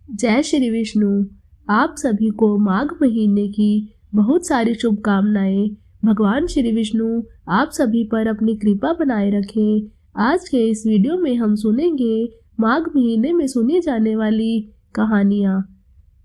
जय श्री विष्णु। आप सभी को माघ महीने की बहुत सारी शुभकामनाएं। भगवान श्री विष्णु आप सभी पर अपनी कृपा बनाए रखें। आज के इस वीडियो में हम सुनेंगे माघ महीने में सुनी जाने वाली कहानियाँ।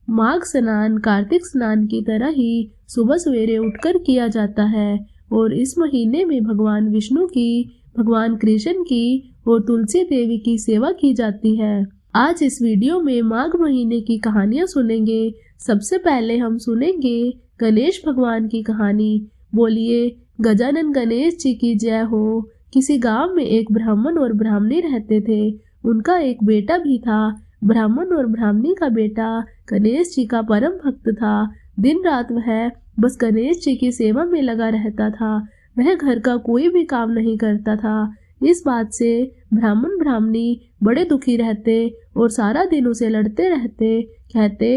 माघ स्नान कार्तिक स्नान की तरह ही सुबह सवेरे उठकर किया जाता है और इस महीने में भगवान विष्णु की, भगवान कृष्ण की और तुलसी देवी की सेवा की जाती है। आज इस वीडियो में माघ महीने की कहानियां सुनेंगे। सबसे पहले हम सुनेंगे गणेश भगवान की कहानी। बोलिए गजानन गणेश जी की जय हो। किसी गांव में एक ब्राह्मण और ब्राह्मणी रहते थे। उनका एक बेटा भी था। ब्राह्मण और ब्राह्मणी का बेटा गणेश जी का परम भक्त था। दिन रात वह बस गणेश जी की सेवा में लगा रहता था। वह घर का कोई भी काम नहीं करता था। इस बात से ब्राह्मण ब्राह्मणी बड़े दुखी रहते और सारा दिन उसे लड़ते रहते। कहते,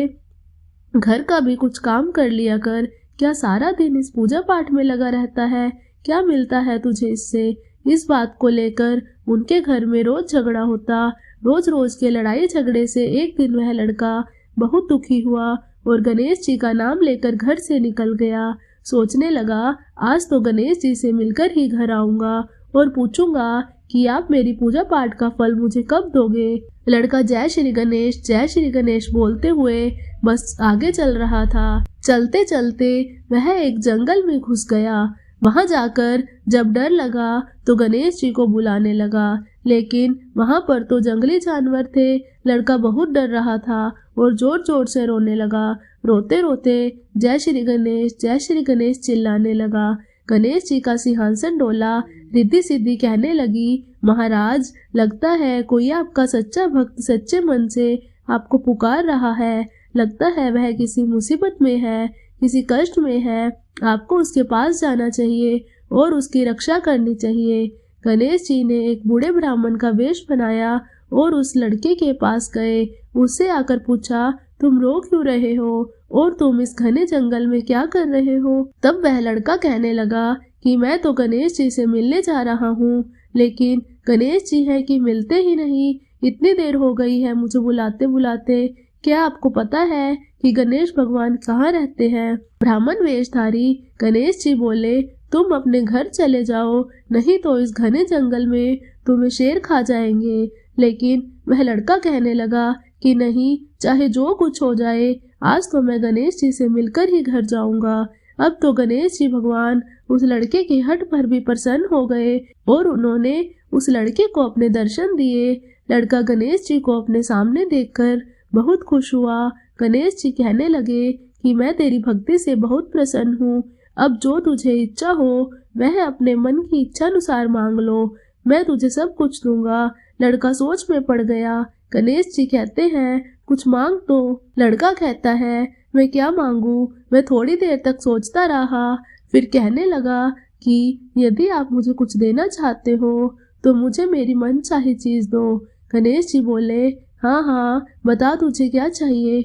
घर का भी कुछ काम कर लिया कर, क्या सारा दिन इस पूजा पाठ में लगा रहता है, क्या मिलता है तुझे इससे। इस बात को लेकर उनके घर में रोज झगड़ा होता। रोज रोज के लड़ाई झगड़े से एक दिन वह लड़का बहुत दुखी हुआ और गणेश जी का नाम लेकर घर से निकल गया। सोचने लगा, आज तो गणेश जी से मिलकर ही घर आऊंगा और पूछूंगा कि आप मेरी पूजा पाठ का फल मुझे कब दोगे। लड़का जय श्री गणेश बोलते हुए बस आगे चल रहा था। चलते चलते वह एक जंगल में घुस गया। वहां जाकर जब डर लगा तो गणेश जी को बुलाने लगा, लेकिन वहां पर तो जंगली जानवर थे। लड़का बहुत डर रहा था और जोर जोर से रोने लगा। रोते रोते जय श्री गणेश चिल्लाने लगा। गणेश जी का सिंहासन डोला। रिद्धि सिद्धि कहने लगी, महाराज, लगता है कोई आपका सच्चा भक्त सच्चे मन से आपको पुकार रहा है। लगता है वह किसी मुसीबत में है, किसी कष्ट में है। आपको उसके पास जाना चाहिए और उसकी रक्षा करनी चाहिए। गणेश जी ने एक बूढ़े ब्राह्मण का वेश बनाया और उस लड़के के पास गए। उससे आकर पूछा, तुम रो क्यों रहे हो और तुम इस घने जंगल में क्या कर रहे हो। तब वह लड़का कहने लगा कि मैं तो गणेश जी से मिलने जा रहा हूँ, लेकिन गणेश जी है कि मिलते ही नहीं। इतनी देर हो गई है मुझे बुलाते बुलाते। क्या आपको पता है कि गणेश भगवान कहाँ रहते हैं। ब्राह्मण वेशधारी गणेश जी बोले, तुम अपने घर चले जाओ, नहीं तो इस घने जंगल में तुम्हें शेर खा जाएंगे। लेकिन वह लड़का कहने लगा कि नहीं, चाहे जो कुछ हो जाए, आज तो मैं गणेश जी से मिलकर ही घर जाऊंगा। अब तो गणेश जी भगवान उस लड़के के हट पर भी प्रसन्न हो गए और उन्होंने उस लड़के को अपने दर्शन दिए। लड़का गणेश जी को अपने सामने देखकर बहुत खुश हुआ। गणेश जी कहने लगे कि मैं तेरी भक्ति से बहुत प्रसन्न हूँ। अब जो तुझे इच्छा हो वह अपने मन की इच्छा अनुसार मांग लो, मैं तुझे सब कुछ दूंगा। लड़का सोच में पड़ गया। गणेश जी कहते हैं, कुछ मांग तो। लड़का कहता है, मैं क्या मांगू। मैं थोड़ी देर तक सोचता रहा, फिर कहने लगा कि यदि आप मुझे कुछ देना चाहते हो तो मुझे मेरी मनचाही चीज दो। गणेश जी बोले, हाँ हाँ, बता तुझे क्या चाहिए।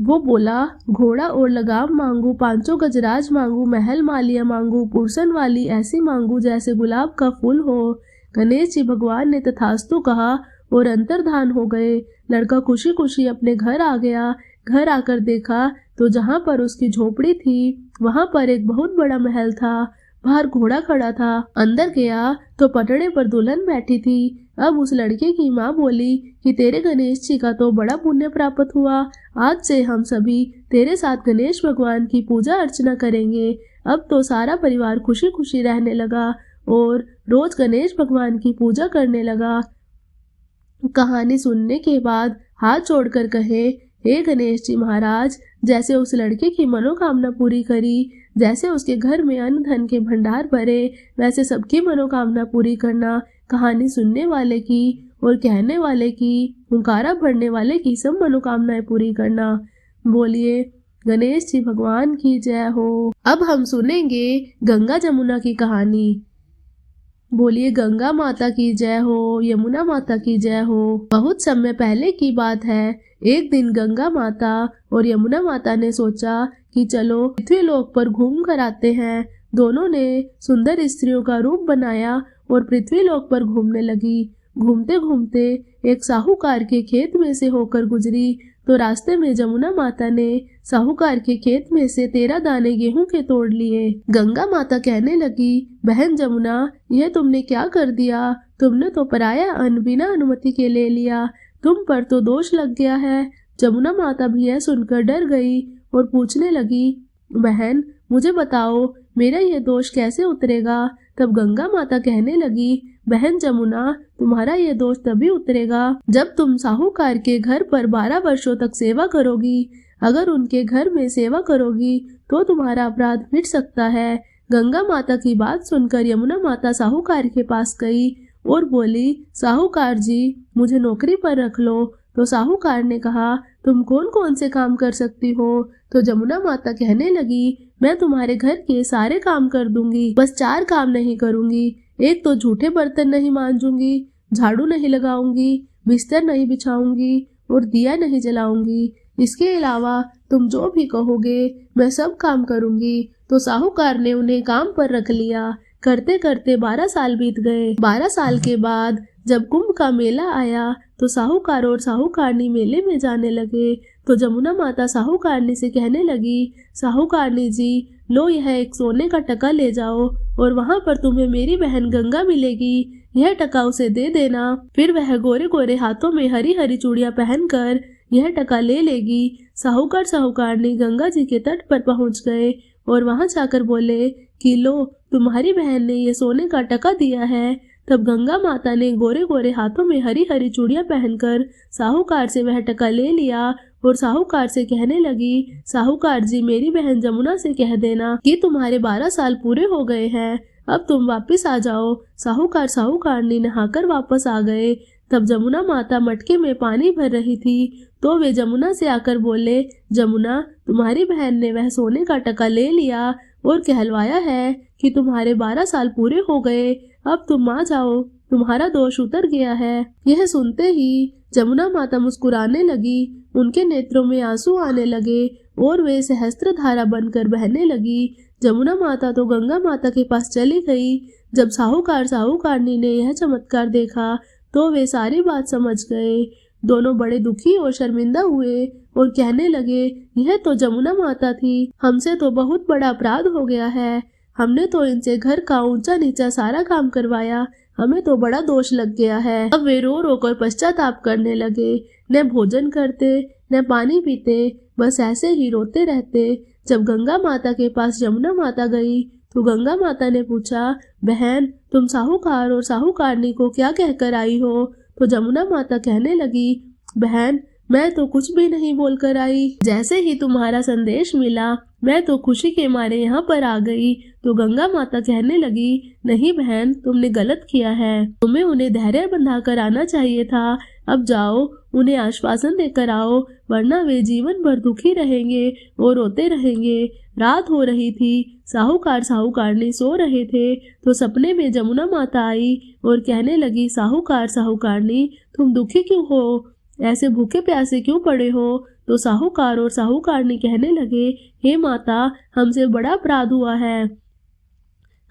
वो बोला, घोड़ा और लगाम मांगू, 500 गजराज मांगू, महल मालिया मांगू, पुरसन वाली ऐसी मांगू जैसे गुलाब का फूल हो। गणेश जी भगवान ने तथास्तु कहा और अंतर्धान हो गए। लड़का खुशी खुशी अपने घर आ गया। घर आकर देखा तो जहाँ पर उसकी झोपड़ी थी वहाँ पर एक बहुत बड़ा महल था। बाहर घोड़ा खड़ा था। अंदर गया तो पटड़े पर दुल्हन बैठी थी। अब उस लड़के की माँ बोली कि तेरे गणेश जी का तो बड़ा पुण्य प्राप्त हुआ। आज से हम सभी तेरे साथ गणेश भगवान की पूजा अर्चना करेंगे। अब तो सारा परिवार खुशी खुशी रहने लगा और रोज गणेश भगवान की पूजा करने लगा। कहानी सुनने के बाद हाथ जोड़कर कहे, हे गणेश जी महाराज, जैसे उस लड़के की मनोकामना पूरी करी, जैसे उसके घर में अन्न धन के भंडार भरे, वैसे सबकी मनोकामना पूरी करना। कहानी सुनने वाले की और कहने वाले की, हुंकारा भरने वाले की सब मनोकामनाएं पूरी करना। बोलिए गणेश जी भगवान की जय हो। अब हम सुनेंगे गंगा जमुना की कहानी। बोलिए गंगा माता की जय हो, यमुना माता की जय हो। बहुत समय पहले की बात है। एक दिन गंगा माता और यमुना माता ने सोचा कि चलो पृथ्वी लोक पर घूम कर आते हैं। दोनों ने सुंदर स्त्रियों का रूप बनाया और पृथ्वी लोक पर घूमने लगी। घूमते घूमते एक साहूकार के खेत में से होकर गुजरी तो रास्ते में जमुना माता ने साहूकार के खेत में से 13 दाने गेहूं के तोड़ लिए। गंगा माता कहने लगी, बहन जमुना, यह तुमने क्या कर दिया? तुमने तो पराया अन्न बिना अनुमति के ले लिया। तुम पर तो दोष लग गया है। जमुना माता भी यह सुनकर डर गई और पूछने लगी, बहन मुझे बताओ, मेरा यह दोष कैसे उतरेगा? तब गंगा माता कहने लगी, बहन जमुना, तुम्हारा यह दोष तभी उतरेगा जब तुम साहूकार के घर पर 12 वर्षों तक सेवा करोगी। अगर उनके घर में सेवा करोगी तो तुम्हारा अपराध मिट सकता है। गंगा माता की बात सुनकर यमुना माता साहूकार के पास गई और बोली, साहूकार जी, मुझे नौकरी पर रख लो। तो साहूकार ने कहा, तुम कौन कौन से काम कर सकती हो? तो जमुना माता कहने लगी, मैं तुम्हारे घर के सारे काम कर दूंगी, बस 4 काम नहीं करूंगी। एक तो झूठे बर्तन नहीं मांजूंगी, झाड़ू नहीं लगाऊंगी, बिस्तर नहीं बिछाऊंगी और दिया नहीं जलाऊंगी। इसके अलावा तुम जो भी कहोगे मैं सब काम करूंगी। तो साहूकार ने उन्हें काम पर रख लिया। करते करते 12 साल बीत गए। 12 साल के बाद जब कुंभ का मेला आया तो साहूकार और साहूकारनी मेले में जाने लगे। तो जमुना माता साहूकारनी से कहने लगी, साहूकारनी जी, लो यह एक सोने का टका ले जाओ और वहाँ पर तुम्हें मेरी बहन गंगा मिलेगी। यह टका उसे दे देना। फिर वह गोरे गोरे हाथों में हरी हरी चूड़ियाँ पहनकर यह टका ले लेगी। साहूकार साहूकारनी गंगा जी के तट पर पहुँच गए और वहाँ जाकर बोले कि लो, तुम्हारी बहन ने ये सोने का टका दिया है। तब गंगा माता ने गोरे गोरे हाथों में हरी हरी चूड़ियाँ पहनकर साहूकार से वह टका ले लिया और साहूकार से कहने लगी, साहूकार जी, मेरी बहन जमुना से कह देना कि तुम्हारे 12 साल पूरे हो गए हैं, अब तुम वापस आ जाओ। साहूकार साहूकारनी नहाकर वापस आ गए। तब जमुना माता मटके में पानी भर रही थी तो वे जमुना से आकर बोले, जमुना, तुम्हारी बहन ने वह सोने का टका ले लिया और कहलवाया है कि तुम्हारे 12 साल पूरे हो गए, अब तुम आ जाओ, तुम्हारा दोष उतर गया है। यह सुनते ही जमुना माता मुस्कुराने लगी, उनके नेत्रों में आंसू आने लगे और वे सहस्त्र धारा बनकर बहने लगी। जमुना माता तो गंगा माता के पास चली गई। जब साहूकार साहूकारनी ने यह चमत्कार देखा तो वे सारी बात समझ गए। दोनों बड़े दुखी और शर्मिंदा हुए और कहने लगे, यह तो जमुना माता थी, हमसे तो बहुत बड़ा अपराध हो गया है। हमने तो इनसे घर का ऊंचा नीचा सारा काम करवाया, हमें तो बड़ा दोष लग गया है। अब वे रो रो कर पश्चाताप करने लगे। न भोजन करते न पानी पीते, बस ऐसे ही रोते रहते। जब गंगा माता के पास जमुना माता गई तो गंगा माता ने पूछा, बहन, तुम साहूकार और साहूकारनी को क्या कहकर आई हो? तो जमुना माता कहने लगी, बहन, मैं तो कुछ भी नहीं बोलकर आई। जैसे ही तुम्हारा संदेश मिला मैं तो खुशी के मारे यहाँ पर आ गई। तो गंगा माता कहने लगी, नहीं बहन, तुमने गलत किया है, तुम्हें उन्हें धैर्य बंधा कर आना चाहिए था। अब जाओ, उन्हें आश्वासन देकर आओ, वरना वे जीवन भर दुखी रहेंगे और रोते रहेंगे। रात हो रही थी, साहूकार साहूकारनी सो रहे थे तो सपने में जमुना माता आई और कहने लगी, साहूकार साहूकारनी, तुम दुखी क्यों हो? ऐसे भूखे प्यासे क्यों पड़े हो? तो साहूकार और साहूकारनी कहने लगे, हे माता, हमसे बड़ा अपराध हुआ है,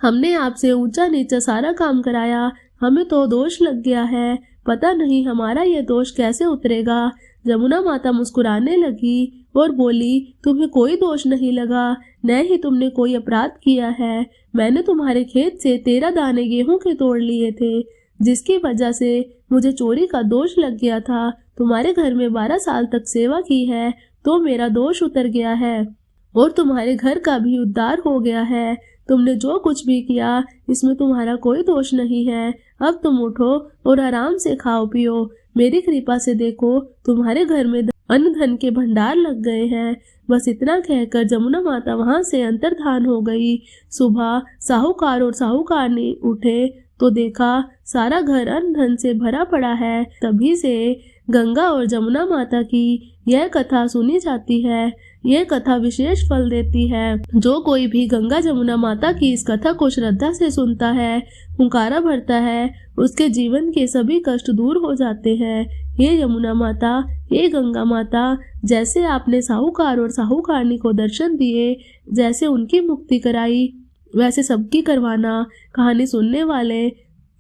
हमने आपसे ऊंचा नीचा सारा काम कराया, हमें तो दोष लग गया है, पता नहीं हमारा यह दोष कैसे उतरेगा। जमुना माता मुस्कुराने लगी और बोली, तुम्हें कोई दोष नहीं लगा, न ही तुमने कोई अपराध किया है। मैंने तुम्हारे खेत से 13 दाने गेहूं के तोड़ लिए थे, जिसकी वजह से मुझे चोरी का दोष लग गया था। तुम्हारे घर में 12 साल तक सेवा की है तो मेरा दोष उतर गया है और तुम्हारे घर का भी उद्धार हो गया है। तुमने जो कुछ भी किया इसमें तुम्हारा कोई दोष नहीं है। अब तुम उठो और आराम से खाओ पियो। मेरी कृपा से देखो, तुम्हारे घर में अन्न धन के भंडार लग गए हैं। बस इतना कहकर जमुना माता वहां से अंतर्धान हो गई। सुबह साहूकार और साहूकारनी उठे तो देखा सारा घर अन्न धन से भरा पड़ा है। तभी से गंगा और जमुना माता की यह कथा सुनी जाती है। यह कथा विशेष फल देती है। जो कोई भी गंगा जमुना माता की इस कथा को श्रद्धा से सुनता है, हुंकारा भरता है, उसके जीवन के सभी कष्ट दूर हो जाते हैं। हे यमुना माता, हे गंगा माता, जैसे आपने साहूकार और साहूकारनी को दर्शन दिए, जैसे उनकी मुक्ति कराई, वैसे सबकी करवाना। कहानी सुनने वाले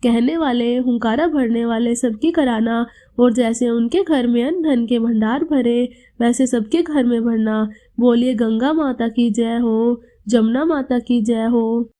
कहने वाले, हुंकारा भरने वाले सबकी कराना, और जैसे उनके घर में अन्न धन के भंडार भरे वैसे सबके घर में भरना। बोलिए गंगा माता की जय हो, जमुना माता की जय हो।